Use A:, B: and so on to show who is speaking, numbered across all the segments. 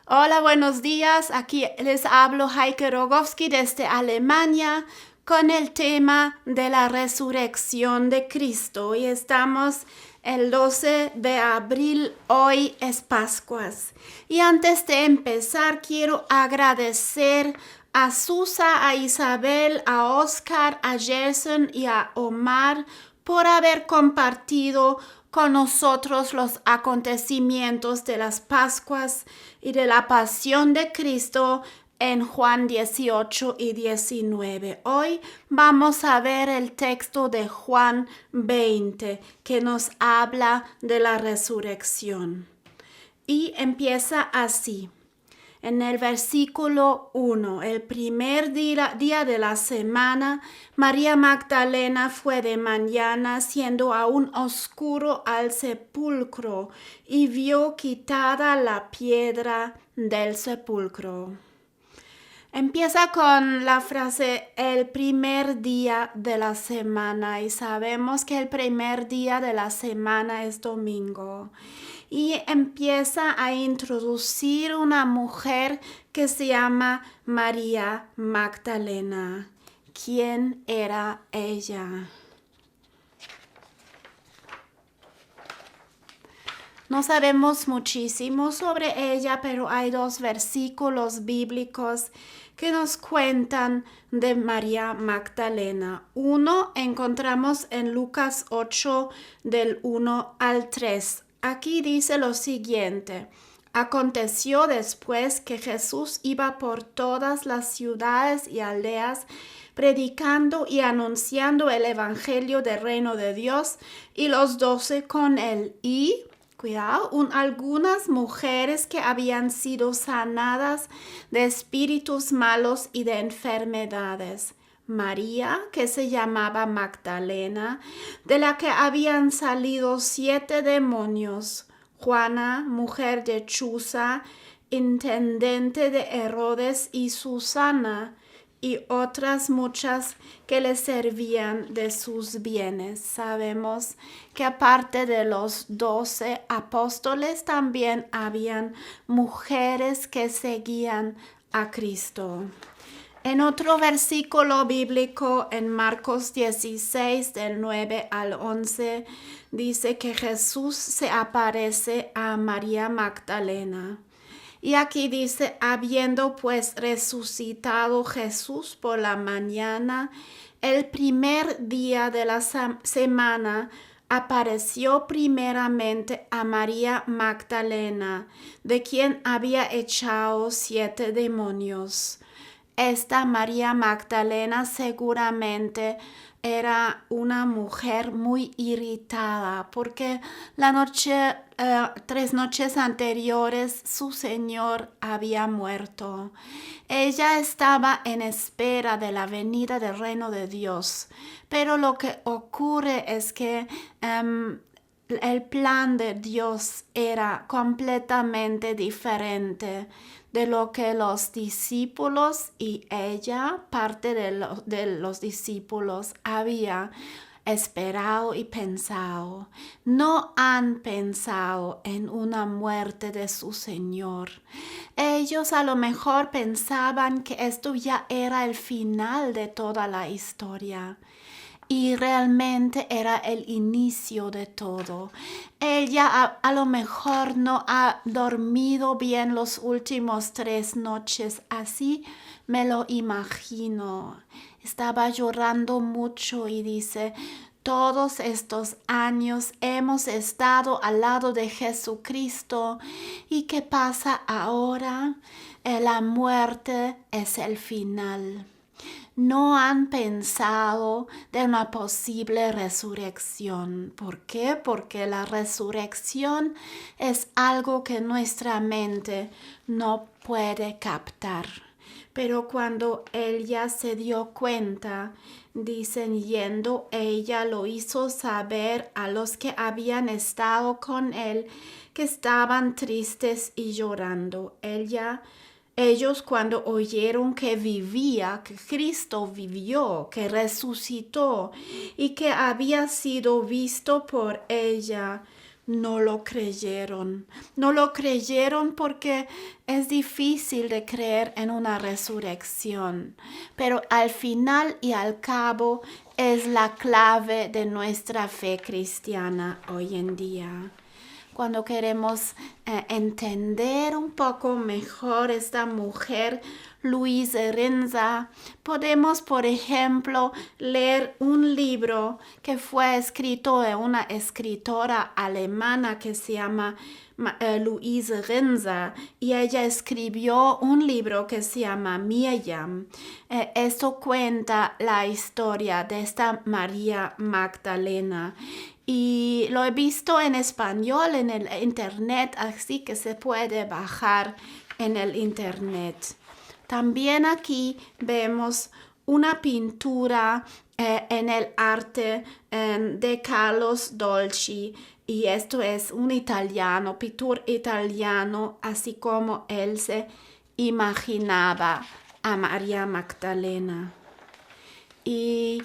A: Hola, buenos días. Aquí les hablo Heike Rogowski desde Alemania con el tema de la resurrección de Cristo. Y estamos el 12 de abril, hoy es Pascuas. Y antes de empezar, quiero agradecer a Susa, a Isabel, a Oscar, a Gerson y a Omar por haber compartido con nosotros los acontecimientos de las Pascuas y de la pasión de Cristo en Juan 18 y 19. Hoy vamos a ver el texto de Juan 20 que nos habla de la resurrección. Y empieza así. En el versículo 1, el primer día de la semana, María Magdalena fue de mañana, siendo aún oscuro, al sepulcro y vio quitada la piedra del sepulcro. Empieza con la frase el primer día de la semana y sabemos que el primer día de la semana es domingo. Y empieza a introducir una mujer que se llama María Magdalena. ¿Quién era ella? No sabemos muchísimo sobre ella, pero hay dos versículos bíblicos que nos cuentan de María Magdalena. Uno encontramos en Lucas 8 del 1 al 3. Aquí dice lo siguiente: aconteció después que Jesús iba por todas las ciudades y aldeas, predicando y anunciando el evangelio del reino de Dios, y los 12 con él. Y cuidado, algunas mujeres que habían sido sanadas de espíritus malos y de enfermedades. María, que se llamaba Magdalena, de la que habían salido 7 demonios. Juana, mujer de Chuza, intendente de Herodes, y Susana, y otras muchas que le servían de sus bienes. Sabemos que aparte de los 12 apóstoles, también habían mujeres que seguían a Cristo. En otro versículo bíblico, en Marcos 16, del 9 al 11, dice que Jesús se aparece a María Magdalena. Y aquí dice: habiendo pues resucitado Jesús por la mañana, el primer día de la semana, apareció primeramente a María Magdalena, de quien había echado 7 demonios. Esta María Magdalena seguramente era una mujer muy irritada porque 3 noches anteriores su Señor había muerto. Ella estaba en espera de la venida del reino de Dios, pero lo que ocurre es que el plan de Dios era completamente diferente de lo que los discípulos y ella, parte de los discípulos, había esperado y pensado. No han pensado en una muerte de su Señor. Ellos a lo mejor pensaban que esto ya era el final de toda la historia. Y realmente era el inicio de todo. Ella a lo mejor no ha dormido bien los últimos 3 noches, así me lo imagino. Estaba llorando mucho y dice: todos estos años hemos estado al lado de Jesucristo, ¿y qué pasa ahora? La muerte es el final. No han pensado de una posible resurrección. ¿Por qué? Porque la resurrección es algo que nuestra mente no puede captar. Pero cuando ella se dio cuenta, dicen, yendo ella lo hizo saber a los que habían estado con él, que estaban tristes y llorando. Ellos, cuando oyeron que vivía, que Cristo vivió, que resucitó y que había sido visto por ella, no lo creyeron. No lo creyeron porque es difícil de creer en una resurrección, pero al final y al cabo es la clave de nuestra fe cristiana hoy en día. Cuando queremos entender un poco mejor esta mujer, Louise Renza, podemos, por ejemplo, leer un libro que fue escrito de una escritora alemana que se llama Louise Renza, y ella escribió un libro que se llama Miriam. Esto cuenta la historia de esta María Magdalena. Y lo he visto en español en el internet, así que se puede bajar en el internet. También aquí vemos una pintura en el arte de Carlos Dolci, y esto es un italiano, pintor italiano, así como él se imaginaba a María Magdalena. Y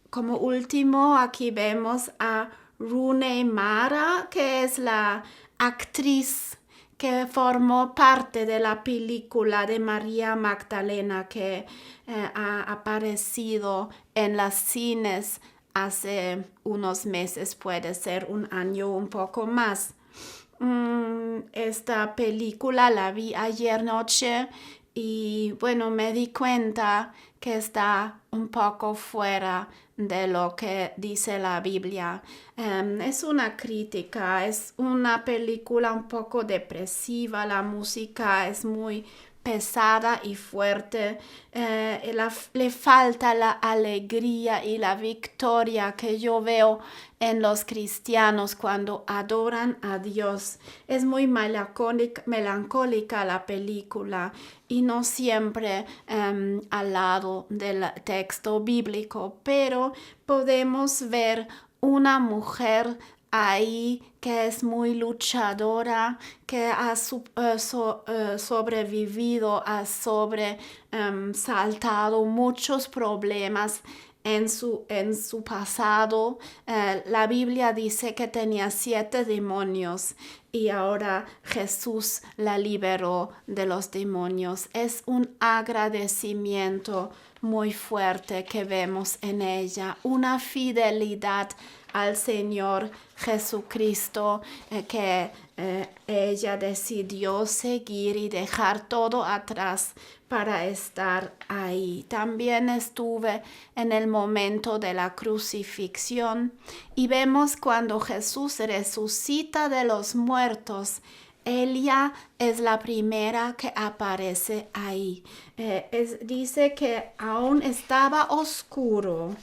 A: como último, aquí vemos a Rooney Mara, que es la actriz que formó parte de la película de María Magdalena que ha aparecido en los cines hace unos meses, puede ser un año un poco más. Esta película la vi ayer noche y bueno, me di cuenta que está un poco fuera de lo que dice la Biblia. Es una crítica, es una película un poco depresiva, la música es muy pesada y fuerte, le falta la alegría y la victoria que yo veo en los cristianos cuando adoran a Dios. Es muy melancólica la película y no siempre al lado del texto bíblico, pero podemos ver una mujer ahí que es muy luchadora, que ha sobrevivido, ha saltado muchos problemas en su pasado. La Biblia dice que tenía 7 demonios y ahora Jesús la liberó de los demonios. Es un agradecimiento muy fuerte que vemos en ella, una fidelidad al Señor Jesucristo que ella decidió seguir y dejar todo atrás para estar ahí. También estuve en el momento de la crucifixión y vemos cuando Jesús resucita de los muertos. Ella es la primera que aparece ahí. Dice que aún estaba oscuro.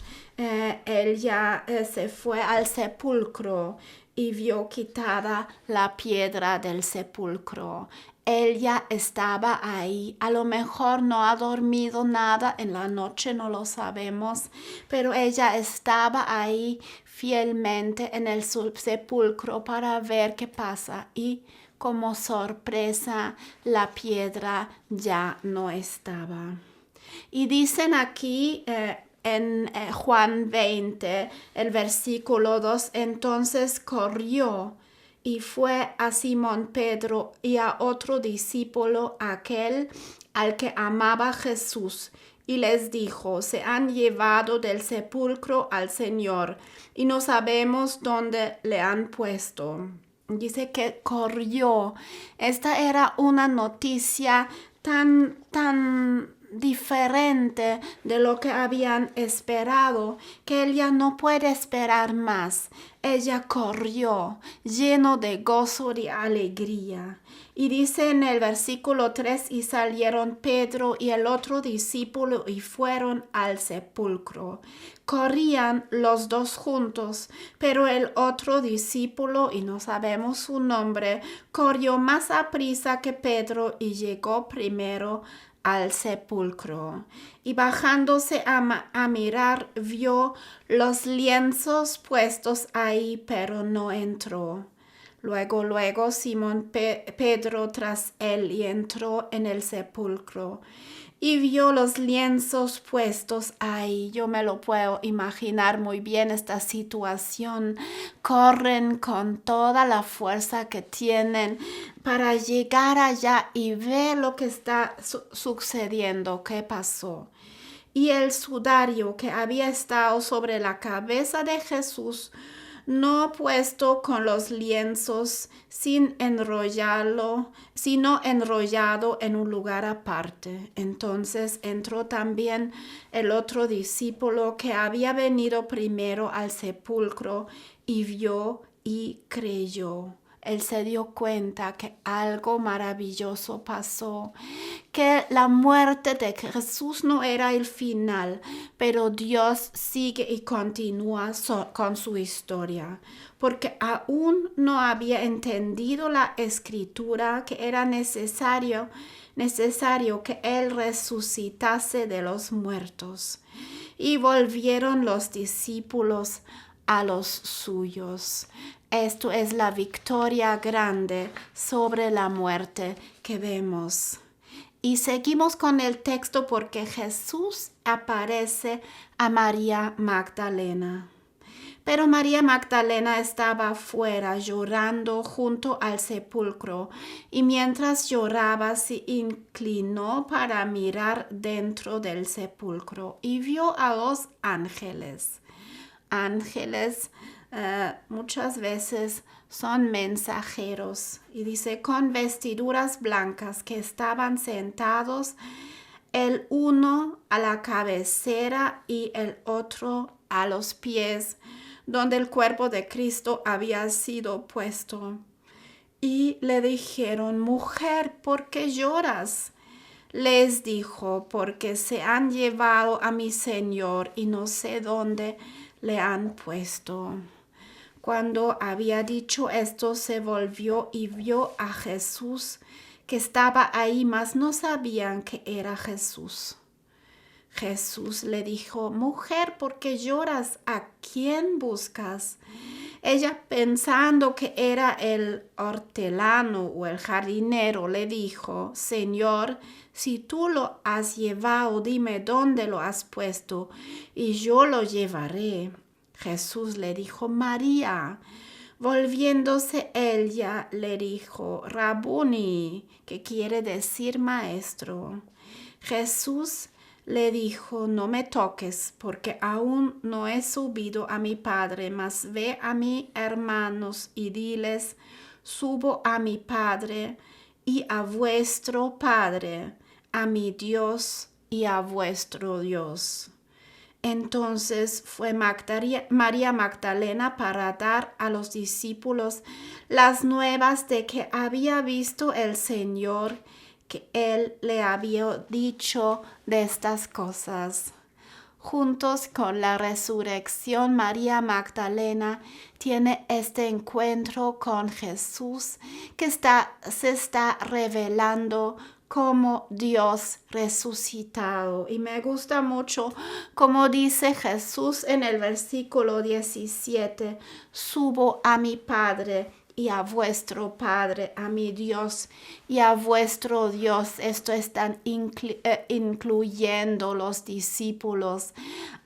A: Él ya se fue al sepulcro y vio quitada la piedra del sepulcro. Él ya estaba ahí. A lo mejor no ha dormido nada en la noche, no lo sabemos, pero ella estaba ahí fielmente en el sepulcro para ver qué pasa, y como sorpresa la piedra ya no estaba. Y dicen aquí en Juan 20, el versículo 2, entonces corrió y fue a Simón Pedro y a otro discípulo, aquel al que amaba Jesús, y les dijo, se han llevado del sepulcro al Señor y no sabemos dónde le han puesto. Dice que corrió. Esta era una noticia tan diferente de lo que habían esperado, que ella no puede esperar más. Ella corrió, lleno de gozo y alegría. Y dice en el versículo 3, y salieron Pedro y el otro discípulo y fueron al sepulcro. Corrían los dos juntos, pero el otro discípulo, y no sabemos su nombre, corrió más aprisa que Pedro y llegó primero al sepulcro. Y bajándose a mirar, vio los lienzos puestos ahí, pero no entró. Luego Simón Pedro tras él y entró en el sepulcro y vio los lienzos puestos ahí. Yo me lo puedo imaginar muy bien esta situación. Corren con toda la fuerza que tienen para llegar allá y ver lo que está sucediendo, qué pasó. Y el sudario que había estado sobre la cabeza de Jesús, no puesto con los lienzos, sino enrollado en un lugar aparte. Entonces entró también el otro discípulo que había venido primero al sepulcro y vio y creyó. Él se dio cuenta que algo maravilloso pasó, que la muerte de Jesús no era el final, pero Dios sigue y continúa con su historia, porque aún no había entendido la escritura que era necesario que Él resucitase de los muertos. Y volvieron los discípulos a los suyos. Esto es la victoria grande sobre la muerte que vemos. Y seguimos con el texto porque Jesús aparece a María Magdalena. Pero María Magdalena estaba afuera llorando junto al sepulcro, y mientras lloraba se inclinó para mirar dentro del sepulcro y vio a los ángeles. Ángeles muchas veces son mensajeros, y dice con vestiduras blancas, que estaban sentados el uno a la cabecera y el otro a los pies, donde el cuerpo de Cristo había sido puesto. Y le dijeron: mujer, ¿por qué lloras? Les dijo: porque se han llevado a mi Señor y no sé dónde le han puesto. Cuando había dicho esto, se volvió y vio a Jesús que estaba ahí, mas no sabían que era Jesús. Jesús le dijo: mujer, ¿por qué lloras? ¿A quién buscas? Ella, pensando que era el hortelano o el jardinero, le dijo: Señor, si tú lo has llevado, dime dónde lo has puesto, y yo lo llevaré. Jesús le dijo: María. Volviéndose ella, le dijo: Rabuni, que quiere decir maestro. Jesús le dijo: no me toques, porque aún no he subido a mi Padre, mas ve a mis hermanos y diles: subo a mi Padre y a vuestro Padre, a mi Dios y a vuestro Dios. Entonces fue María Magdalena para dar a los discípulos las nuevas de que había visto el Señor, que Él le había dicho de estas cosas. Juntos con la resurrección, María Magdalena tiene este encuentro con Jesús que se está revelando como Dios resucitado. Y me gusta mucho como dice Jesús en el versículo 17: subo a mi Padre y a vuestro Padre, a mi Dios y a vuestro Dios. Esto están incluyendo los discípulos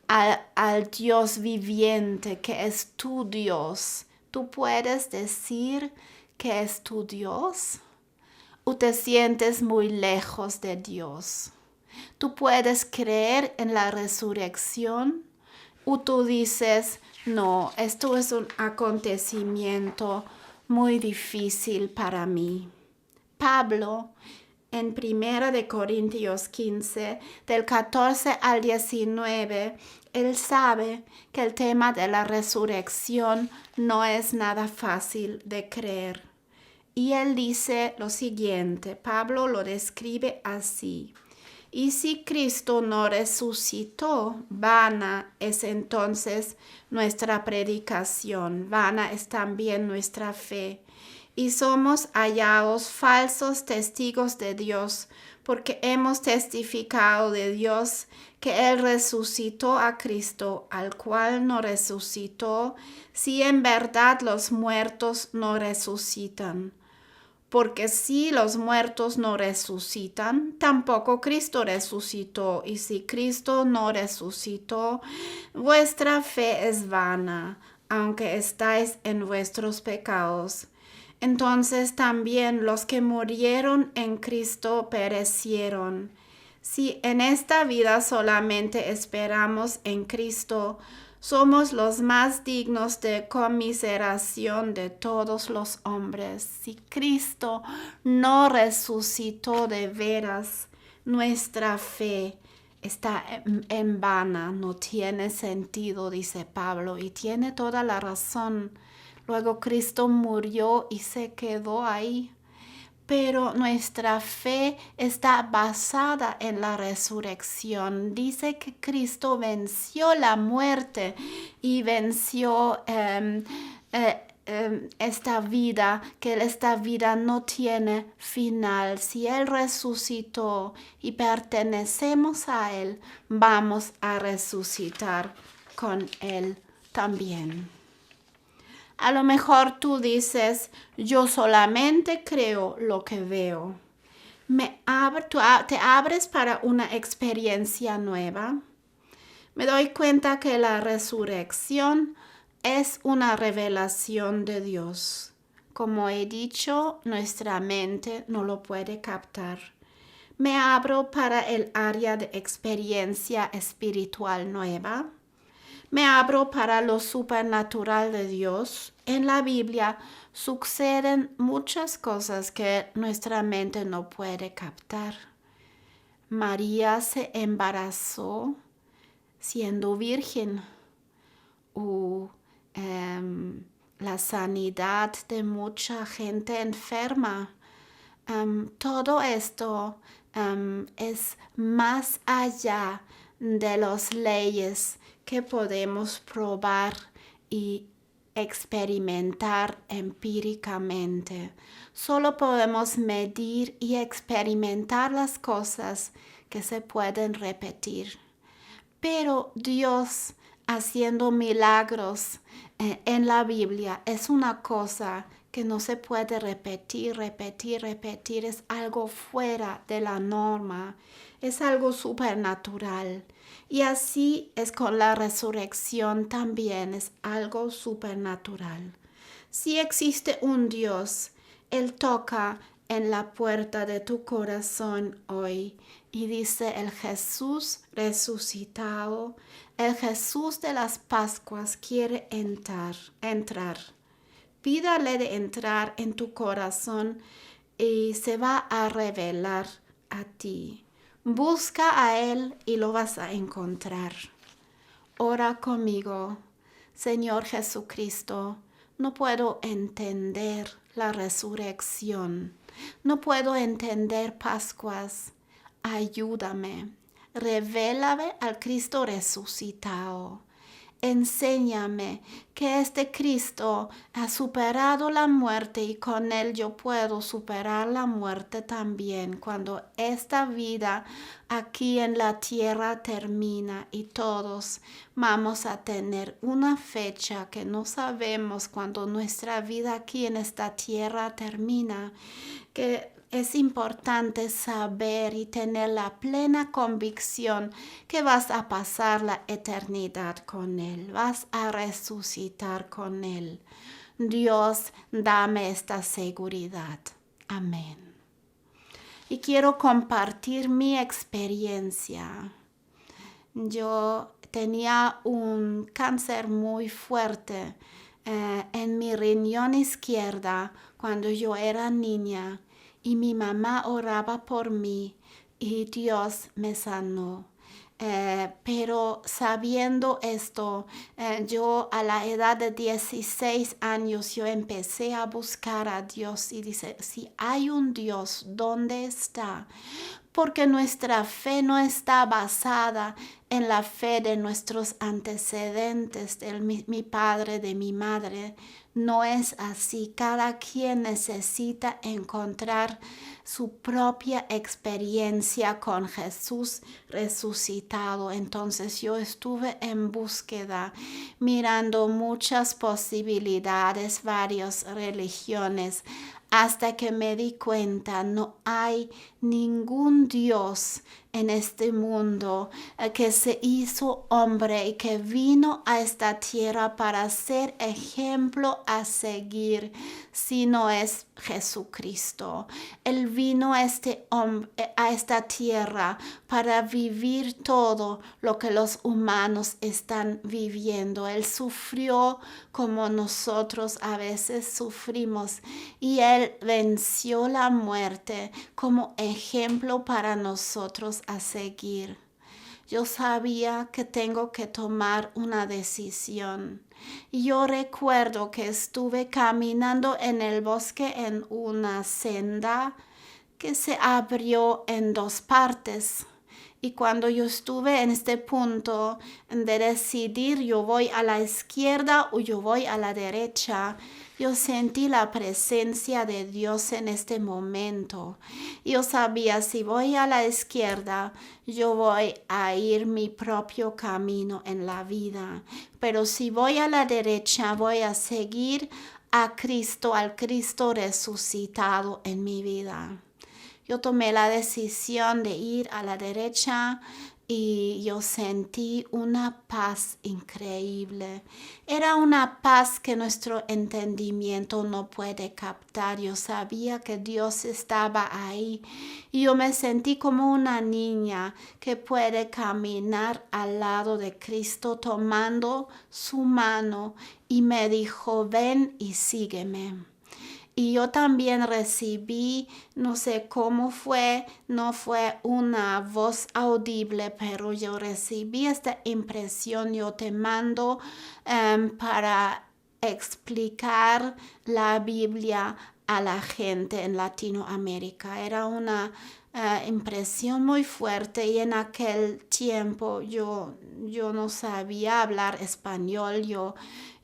A: al Dios viviente, que es tu Dios. ¿Tú puedes decir que es tu Dios? ¿O te sientes muy lejos de Dios? ¿Tú puedes creer en la resurrección? ¿O tú dices: no, esto es un acontecimiento muy difícil para mí? Pablo, en 1 Corintios 15, del 14 al 19, él sabe que el tema de la resurrección no es nada fácil de creer. Y él dice lo siguiente, Pablo lo describe así: y si Cristo no resucitó, vana es entonces nuestra predicación, vana es también nuestra fe. y somos hallados falsos testigos de Dios, porque hemos testificado de Dios que Él resucitó a Cristo, al cual no resucitó, si en verdad los muertos no resucitan. Porque si los muertos no resucitan, tampoco Cristo resucitó. Y si Cristo no resucitó, vuestra fe es vana, aunque estáis en vuestros pecados. Entonces también los que murieron en Cristo perecieron. Si en esta vida solamente esperamos en Cristo, somos los más dignos de conmiseración de todos los hombres. Si Cristo no resucitó de veras, nuestra fe está en vana, no tiene sentido, dice Pablo, y tiene toda la razón. Luego Cristo murió y se quedó ahí. Pero nuestra fe está basada en la resurrección. Dice que Cristo venció la muerte y venció esta vida, que esta vida no tiene final. Si Él resucitó y pertenecemos a Él, vamos a resucitar con Él también. A lo mejor tú dices, yo solamente creo lo que veo. Te abres para una experiencia nueva. Me doy cuenta que la resurrección es una revelación de Dios. Como he dicho, nuestra mente no lo puede captar. Me abro para el área de experiencia espiritual nueva. Me abro para lo supernatural de Dios. En la Biblia suceden muchas cosas que nuestra mente no puede captar. María se embarazó siendo virgen. La sanidad de mucha gente enferma. Todo esto es más allá de las leyes que podemos probar y experimentar empíricamente. Solo podemos medir y experimentar las cosas que se pueden repetir. Pero Dios haciendo milagros en la Biblia es una cosa que no se puede repetir. Es algo fuera de la norma, es algo supernatural. Y así es con la resurrección también, es algo supernatural. Si existe un Dios, Él toca en la puerta de tu corazón hoy y dice: el Jesús resucitado, el Jesús de las Pascuas quiere entrar. Pídale de entrar en tu corazón y se va a revelar a ti. Busca a Él y lo vas a encontrar. Ora conmigo. Señor Jesucristo, no puedo entender la resurrección. No puedo entender Pascuas. Ayúdame. Revélame al Cristo resucitado. Enséñame que este Cristo ha superado la muerte y con Él yo puedo superar la muerte también cuando esta vida aquí en la tierra termina y todos vamos a tener una fecha que no sabemos cuando nuestra vida aquí en esta tierra termina, que es importante saber y tener la plena convicción que vas a pasar la eternidad con Él, vas a resucitar con Él. Dios, dame esta seguridad. Amén. Y quiero compartir mi experiencia. Yo tenía un cáncer muy fuerte en mi riñón izquierda cuando yo era niña. Y mi mamá oraba por mí y Dios me sanó. Pero sabiendo esto, yo a la edad de 16 años yo empecé a buscar a Dios y dice: si hay un Dios, ¿dónde está? porque nuestra fe no está basada en la fe de nuestros antecedentes, de mi padre, de mi madre. No es así. Cada quien necesita encontrar su propia experiencia con Jesús resucitado. Entonces yo estuve en búsqueda, mirando muchas posibilidades, varias religiones, hasta que me di cuenta, no hay ningún Dios en este mundo que se hizo hombre y que vino a esta tierra para ser ejemplo a seguir, si no es Jesucristo. Él vino a esta tierra para vivir todo lo que los humanos están viviendo. Él sufrió como nosotros a veces sufrimos y Él venció la muerte como ejemplo para nosotros a seguir. Yo sabía que tengo que tomar una decisión. Y yo recuerdo que estuve caminando en el bosque en una senda que se abrió en dos partes. Y cuando yo estuve en este punto de decidir, yo voy a la izquierda o yo voy a la derecha, yo sentí la presencia de Dios en este momento. Yo sabía, si voy a la izquierda, yo voy a ir mi propio camino en la vida. Pero si voy a la derecha, voy a seguir a Cristo, al Cristo resucitado en mi vida. Yo tomé la decisión de ir a la derecha y yo sentí una paz increíble. Era una paz que nuestro entendimiento no puede captar. Yo sabía que Dios estaba ahí y yo me sentí como una niña que puede caminar al lado de Cristo tomando su mano y me dijo, ven y sígueme. Y yo también recibí, no sé cómo fue, no fue una voz audible, pero yo recibí esta impresión. Yo te mando para explicar la Biblia a la gente en Latinoamérica. Era una impresión muy fuerte y en aquel tiempo yo no sabía hablar español,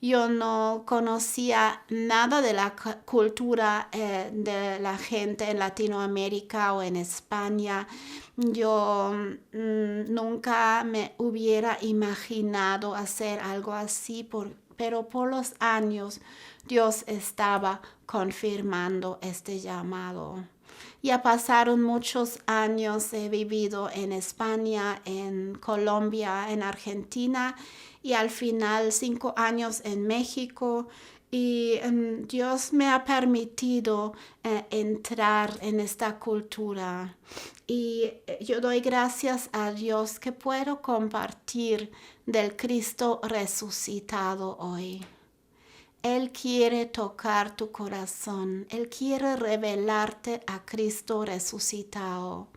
A: yo no conocía nada de la cultura de la gente en Latinoamérica o en España. Yo nunca me hubiera imaginado hacer algo así, pero por los años Dios estaba confirmando este llamado. Ya pasaron muchos años, he vivido en España, en Colombia, en Argentina y al final 5 años en México. Y Dios me ha permitido entrar en esta cultura. Y yo doy gracias a Dios que puedo compartir del Cristo resucitado hoy. Él quiere tocar tu corazón. Él quiere revelarte a Cristo resucitado.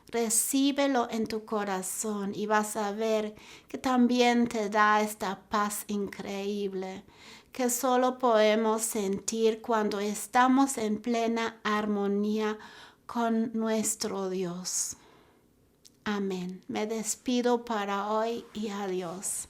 A: Recíbelo en tu corazón y vas a ver que también te da esta paz increíble que solo podemos sentir cuando estamos en plena armonía con nuestro Dios. Amén. Me despido para hoy y adiós.